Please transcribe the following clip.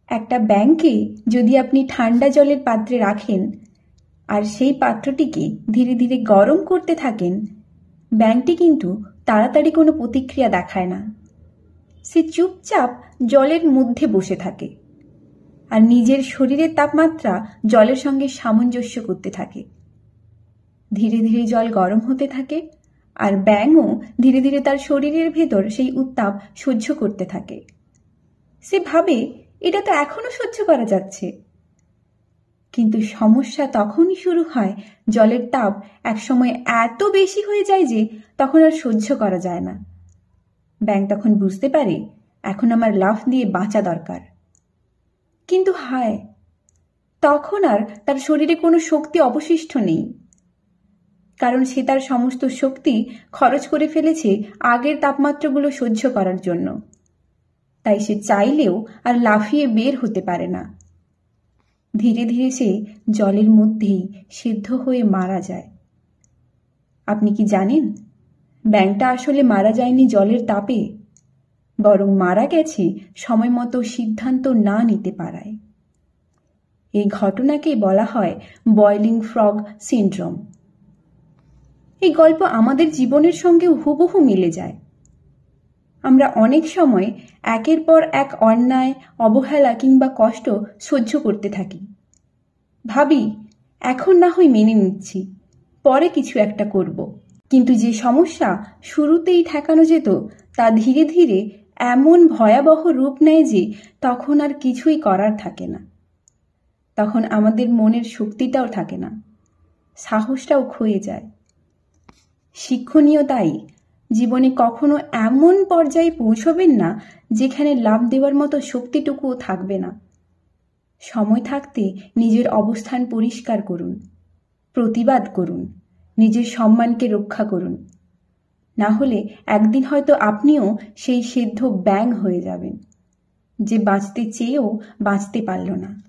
একটা ব্যাঙকে যদি আপনি ঠান্ডা জলের পাত্রে রাখেন আর সেই পাত্রটিকে ধীরে ধীরে গরম করতে থাকেন, ব্যাঙটি কিন্তু তাড়াতাড়ি কোনো প্রতিক্রিয়া দেখায় না। সে চুপচাপ জলের মধ্যে বসে থাকে আর নিজের শরীরের তাপমাত্রা জলের সঙ্গে সামঞ্জস্য করতে থাকে। ধীরে ধীরে জল গরম হতে থাকে আর ব্যাঙও ধীরে ধীরে তার শরীরের ভেতর সেই উত্তাপ সহ্য করতে থাকে। সে ভাবে এটা তো এখনো সহ্য করা যাচ্ছে। কিন্তু সমস্যা তখনই শুরু হয়, জলের তাপ একসময় এত বেশি হয়ে যায় যে তখন আর সহ্য করা যায় না। ব্যাঙ তখন বুঝতে পারে এখন আমার লাফ দিয়ে বাঁচা দরকার। কিন্তু হায়, তখন আর তার শরীরে কোনো শক্তি অবশিষ্ট নেই, কারণ সে তার সমস্ত শক্তি খরচ করে ফেলেছে আগের তাপমাত্রাগুলো সহ্য করার জন্য। তাই সে চাইলেও আর লাফিয়ে বের হতে পারে না। ধীরে ধীরে সে জলের মধ্যেই সিদ্ধ হয়ে মারা যায়। আপনি কি জানেন, ব্যাঙটা আসলে মারা যায়নি জলের তাপে, বরং মারা গেছে সময় মতো সিদ্ধান্ত না নিতে পারায়। এই ঘটনাকে বলা হয় বয়লিং ফ্রগ সিনড্রোম। এই গল্প আমাদের জীবনের সঙ্গে হুবহু মিলে যায়। আমরা অনেক সময় একের পর এক অন্যায়, অবহেলা কিংবা কষ্ট সহ্য করতে থাকি। ভাবি এখন না হয় মেনে নিচ্ছি, পরে কিছু একটা করব। কিন্তু যে সমস্যা শুরুতেই ঠেকানো যেত তা ধীরে ধীরে এমন ভয়াবহ রূপ নেয় যে তখন আর কিছুই করার থাকে না। তখন আমাদের মনের শক্তিটাও থাকে না, সাহসটাও ক্ষয়ে যায়। শিক্ষণীয় তাই, জীবনে কখনো এমন পর্যায়ে পৌঁছবেন না যেখানে লাভ দেওয়ার মতো শক্তিটুকুও থাকবে না। সময় থাকতে নিজের অবস্থান পরিষ্কার করুন, প্রতিবাদ করুন, নিজের সম্মানকে রক্ষা করুন। না হলে একদিন হয়তো আপনিও সেই সিদ্ধ ব্যাঙ হয়ে যাবেন, যে বাঁচতে চেয়েও বাঁচতে পারল না।